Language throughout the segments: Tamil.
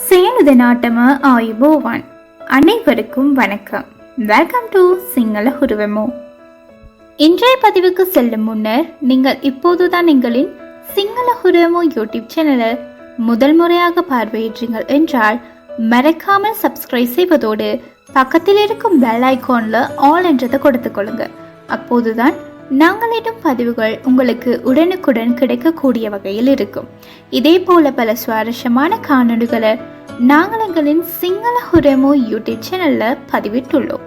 சேனுத நாட்டம ஆயுபோவான். அனைவருக்கும் வணக்கம். வெல்கம் டு சிங்கள உருவமோ. இன்றைய பதிவுக்கு செல்லும் முன்னர் நீங்கள் இப்போதுதான் எங்களின் சிங்கள உருவமோ யூடியூப் சேனலை முதல் முறையாக பார்வையிட்டீர்கள் என்றால் மறக்காமல் சப்ஸ்கிரைப் செய்வதோடு பக்கத்தில் இருக்கும் பெல் ஐகான்ல ஆல் என்றதை கொடுத்துக் கொள்ளுங்க. அப்போதுதான் நாங்கள் இடும் பதிவுகள் உங்களுக்கு உடனுக்குடன் கிடைக்கக்கூடிய வகையில் இருக்கும். இதே போல பல சுவாரஸ்யமான காணொலிகளை நாங்கள் எங்களின் சிங்கள உருவமோ யூடியூப் சேனல்ல பதிவிட்டுள்ளோம்.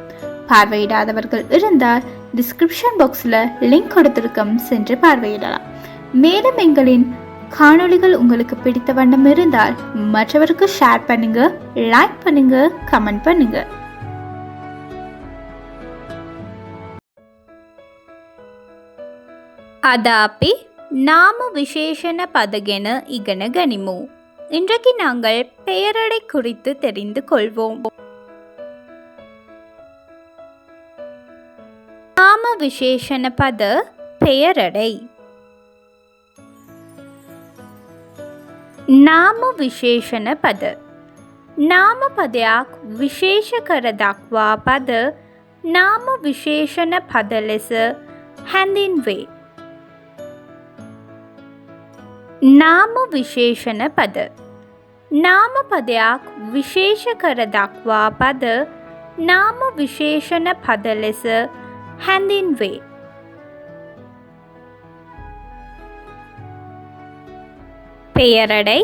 பார்வையிடாதவர்கள் இருந்தால் டிஸ்கிரிப்ஷன் பாக்ஸ்ல லிங்க் கொடுத்திருக்கும், சென்று பார்வையிடலாம். மேலும் எங்களின் காணொலிகள் உங்களுக்கு பிடித்த வண்ணம் இருந்தால் மற்றவருக்கு ஷேர் பண்ணுங்க, லைக் பண்ணுங்க, கமெண்ட் பண்ணுங்க. அதாப்பி நாம விசேஷண பதகென இகன கனிமு. இன்றைக்கு நாங்கள் பெயரடை குறித்து தெரிந்து கொள்வோம். நாம விசேஷண பத பெயரடை. नाम विशेषण पद. नामपदයක් විශේෂ කර දක්වා පද නාම විශේෂණ පද ලෙස හැඳින්වේ. නාම විශේෂණ පද. නාමපදයක් විශේෂ කර දක්වා පද නාම විශේෂණ පද ලෙස හැඳින්වේ. பெயரடை.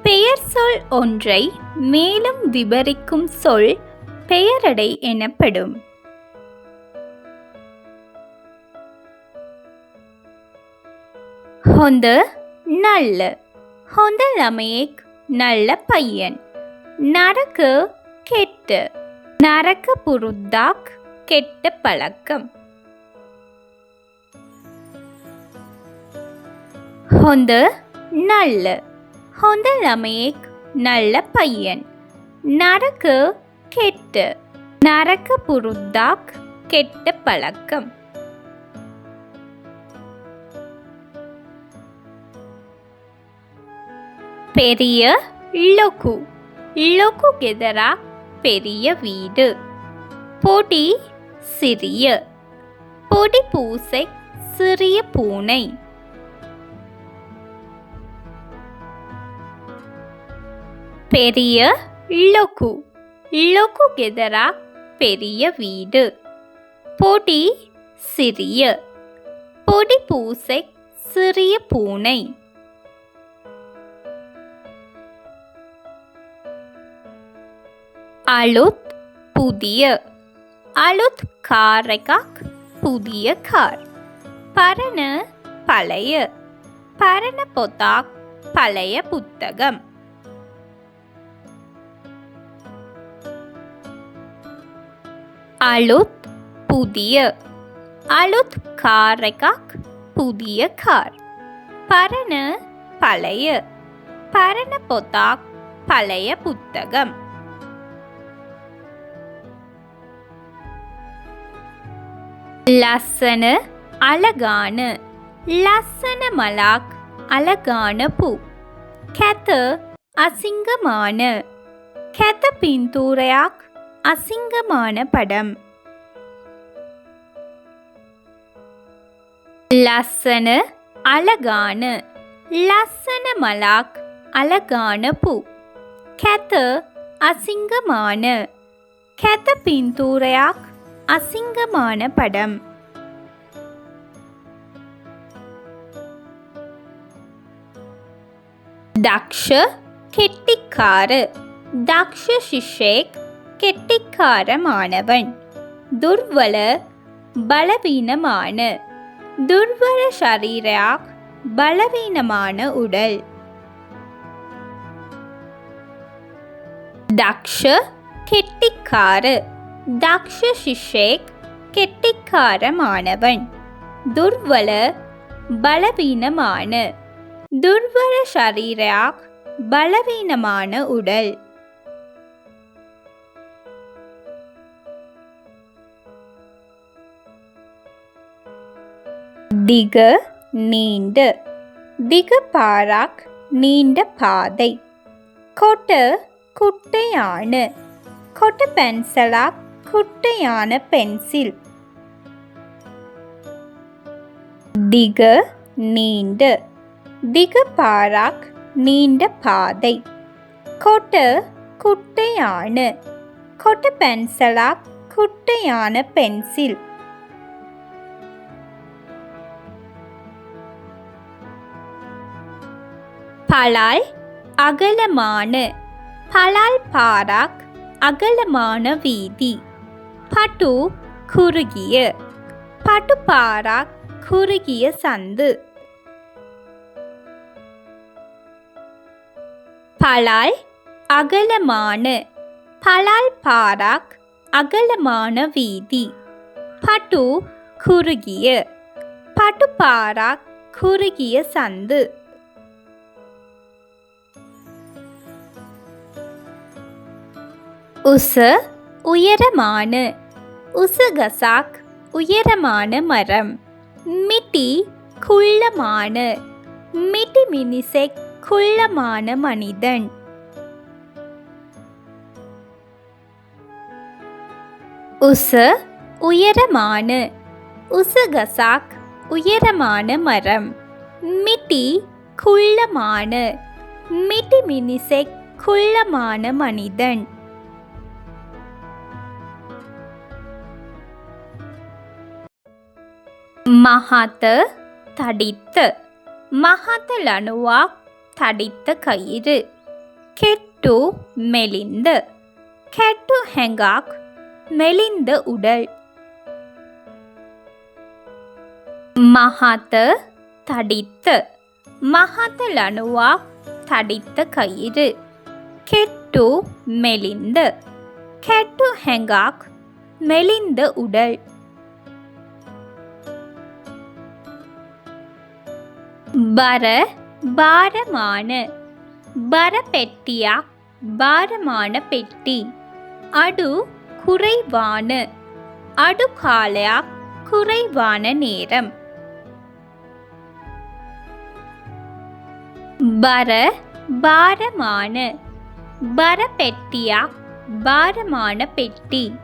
பெயர் சொல் ஒன்றை மேலும் விவரிக்கும் சொல் பெயரடை எனப்படும். හොඳ நல்ல. හොඳ ළමයෙක් நல்ல பையன். නරක கெட்ட. නරක පුරුද්දක් கெட்ட பழக்கம். හොඳ நல்ல. හොඳ ළමයෙක් நல்ல பையன். නරක கெட்ட. නරක පුරුද්දක් கெட்ட பழக்கம். பெரிய ලොකු. ලොකු ගෙදරක් பெரிய வீடு. பொடி சிறிய. பொடி பூசை சிறிய பூனை. பெரிய ලොකු. ලොකු ගෙදරක් பெரிய வீடு. பொடி சிறிய. பொடி பூசை சிறிய பூனை. අලුත් புதிய. අලුත් කාර් එකක් புதிய கார். பரண பழைய. பரண පොතක් பழைய புத்தகம். අලුත් புதிய. අලුත් කාර් එකක් புதிய கார். பரண பழைய. பரண පොතක් பழைய புத்தகம். ලස්සන අලගාන. ලස්සන මලක් අලගාන පූ. කැත අසිංගමාන. කැත පින්තූරයක් අසිංගමාන படம். ලස්සන අලගාන. ලස්සන මලක් අලගාන පූ. කැත අසිංගමාන. කැත පින්තූරයක් අසිංගමාන படம். දක්ෂ கெட்டிக்கார. දක්ෂ ශිෂ්‍යයෙක් கெட்டிக்கார மாணவன். දුර්වල பலவீனமான. දුර්වල ශරීරයක් பலவீனமான உடல். දක්ෂ கெட்டிக்கார. දක්ෂ ශිෂ්‍යයෙක් கெட்டிக்கார மாணவன். දුර්වල பலவீனமான. දුර්වල ශරීරයක් பலவீனமான உடல். දිග நீண்ட. දිග පාරක් நீண்ட பாதை. කොට குட்டையான. කොට පැන්සලක් குட்டையான பென்சில். දිග நீண்ட. දිග පාරක් நீண்ட பாதை. කොට குட்டையான. කොට පැන්සලක් குட்டையான பென்சில். பலால் அகலமான. பலால் பாராக் அகலமான வீதி. பட்டு குறுகிய. பட்டு பாராக் குறுகிய சந்து. பலால் அகலமான. பலால் பாராக் அகலமான வீதி. பட்டு குறுகிய. பட்டு பாராக் குறுகிய சந்து. உச உயரமான. உசுகசாக் உயரமான மரம். மிட்டி குள்ளமான. மிட்டி மினிசெக் குள்ளமான மனிதன். உச உயரமான. உசுகசாக் உயரமான மரம். மிட்டி குள்ளமான. மிட்டி மினிசெக் குள்ளமான மனிதன். මහත තඩිත්ත. මහත ලණුවක් තඩිත්ත කයිරු. කෙට්ටු மெலிந்த. කෙට්ටු හැඟක් மெலிந்த உடல். මහත තඩිත්ත. මහත ලණුවක් තඩිත්ත කයිරු. කෙට්ටු மெலிந்த. කෙට්ටු හැඟක් மெலிந்த உடல். பர பாரமான. பர பெட்டிයක් பாரமான பெட்டி. அடு குறைவான. அடு காலයක් குறைவான நேரம். பர பாரமான. பர பெட்டிයක් பாரமான பெட்டி.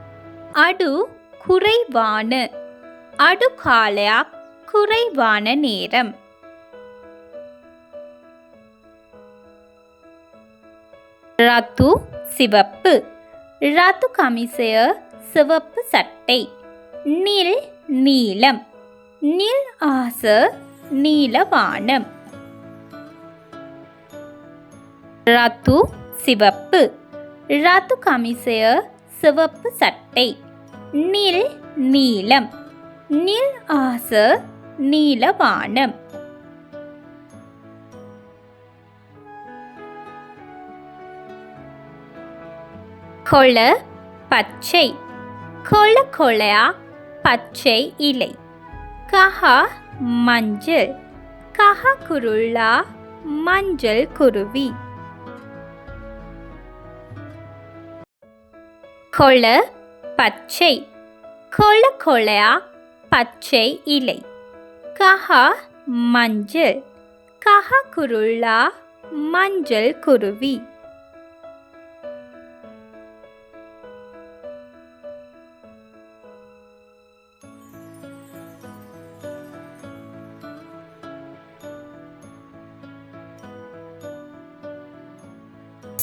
அடு குறைவான. அடு காலයක් குறைவான நேரம். ரத்து சிவப்பு. ரத்து கமிசය சிவப்பு சட்டை. நில் நீலம். நில் ஆச நீல வானம். ரத்து சிவப்பு. ரத்து கமிசය சிவப்பு சட்டை. நில் நீலம். நில் ஆச நீல வானம். கொள பச்சை. கொள கொளையா பச்சை இலை. கஹ மஞ்சள். கஹ குருள்ளா மஞ்சள் குருவி. கொள பச்சை. கொள கொளையா பச்சை இலை. கஹ மஞ்சள். கஹ குருள்ளா மஞ்சள் குருவி.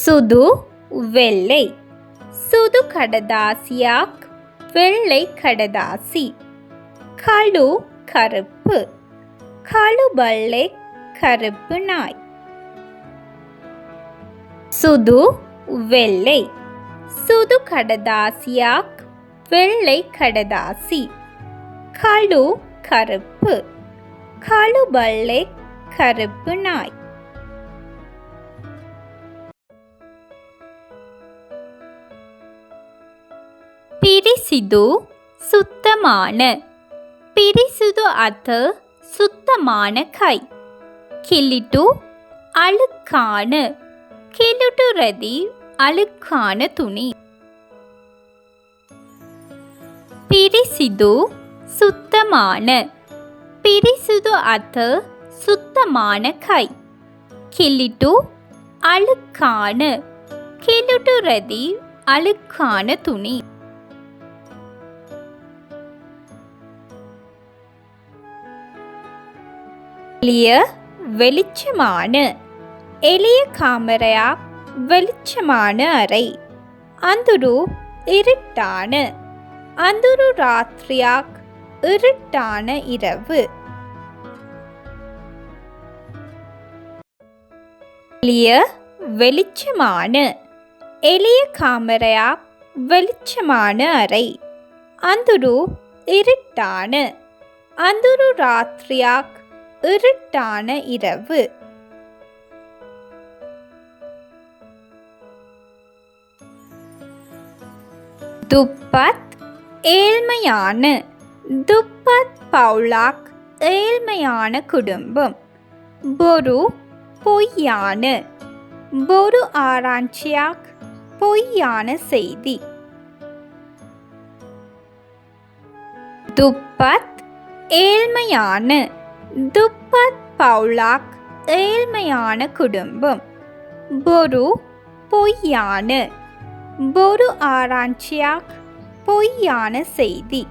சுது வெள்ளை. சுது கடதாசியாக் வெள்ளை கடதாசி. கழு கருப்பு. கழு பல்லை கருப்பு நாய். சுது வெள்ளை. சுது கடதாசியாக் வெள்ளை கடதாசி. கழு கருப்பு. கழு பல்லை கருப்பு நாய். පිරිසිදු සුත්තමාන. පිරිසිදු අත සුත්තමාන කයි. කිලිටු අලුකාන. කිලිටු රැදි අලුකාන තුනි. පිරිසිදු සුත්තමාන. පිරිසිදු අත සුත්තමාන කයි. කිලිටු අලුකාන. கிலுட்டுறதி அழுக்கான துணி. எளிய வெளிச்சமான எளிய காமரையாக வெளிச்சமான அறை. அந்துரு இருட்டான அந்துரு ராத்திரியாக இருட்டான இரவு. எளிய வெளிச்சமான எளிய காமரையாக வெளிச்சமான அறை. அந்துரு இருட்டான அந்துரு ராத்திரியாக இருட்டான இரவு. துப்பத் ஏழ்மையான துப்பத் பவுலாக் ஏழ்மையான குடும்பம். பொரு பொய்யான பொரு ஆராய்ச்சியாக் பொய்யான செய்தி. துப்பத் ஏழ்மையான துப்பத் பவுலாக் ஏழ்மையான குடும்பம். பொரு பொய்யான பொரு ஆராய்ச்சியாக் பொய்யான செய்தி.